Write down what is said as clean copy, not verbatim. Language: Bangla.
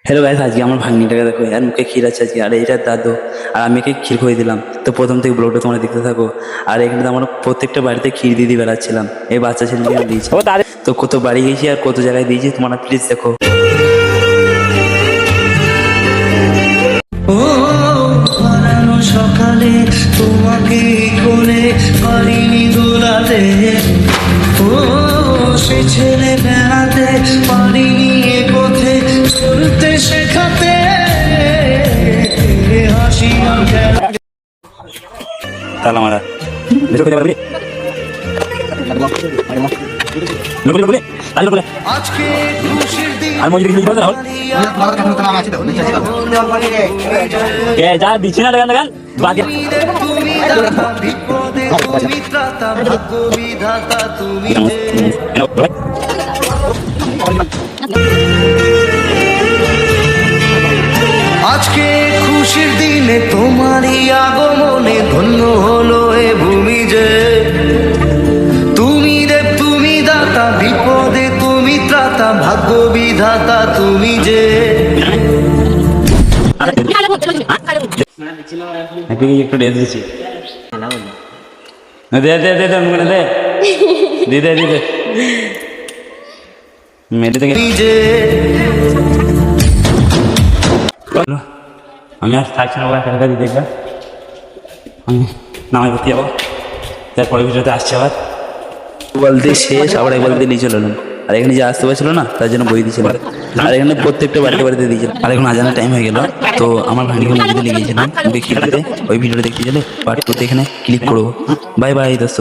হ্যালো গাইস, আজকে আমার ভাগ্নিটাকে দেখো আর মুখে ক্ষীর আছে আজকে, আর এটা দাদু আর আমি একে ক্ষীর খুঁয়ে দিলাম। তো প্রথম থেকে ব্লগটা তোমরা দেখতে থাকো। আর এখানে তো আমরা প্রত্যেকটা বাড়িতে ক্ষীর দিয়ে দিয়ে বেড়াচ্ছিলাম, এই বাচ্চা ছেলেকে দিয়েছি। তো কত বাড়ি গেছি আর কত জায়গায় দিয়েছি তোমরা প্লিজ দেখো। ও হারানো সকালে তোমাকে কোলে পারিনি দোলাতে, ও সে ছেলে বেড়াতে পারিনি এ পথে চলতে শেখাতে, হাসি তাহলে আমরা আজকে খুশির দিন তুমি দাতা বিপদে তুমি ত্রাতা ভাগ্য বিধাতা তুমি আজকে খুশির দিনে তোমারই আগমনে ধন্য হলো এ ভূমি যে, তুমি দেব তুমি দাতা বিপদে তুমি ত্রাতা ভাগ্য বিধাতা তুমি যে। একটু ডেট দিচ্ছি, দে দে দে দে মুখে দে দিদে দিদে মেরে থেকে আমি আর থাকছি না, টাকা দিয়ে দেখবা আমি নামাই করতে যাবো, তারপরে ভিডিওতে আসছে আবার বলতে শেষ, আবার একবার দিয়ে নিয়ে চলে এলাম। আর এখানে যে আসতে পারছিল না তার জন্য বই দিয়েছিল, আর এখানে প্রত্যেকটা বাড়িতে বাড়িতে দিয়েছিল। আর এখন আজানের টাইম হয়ে গেল, তো আমার ভাগ্নিকে মসজিদে লেগেছিলাম ওকে খেলতে, ওই ভিডিওটা দেখতে গেলে পার্ট টুতে এখানে ক্লিক করবো। বাই বাই দোস্ত।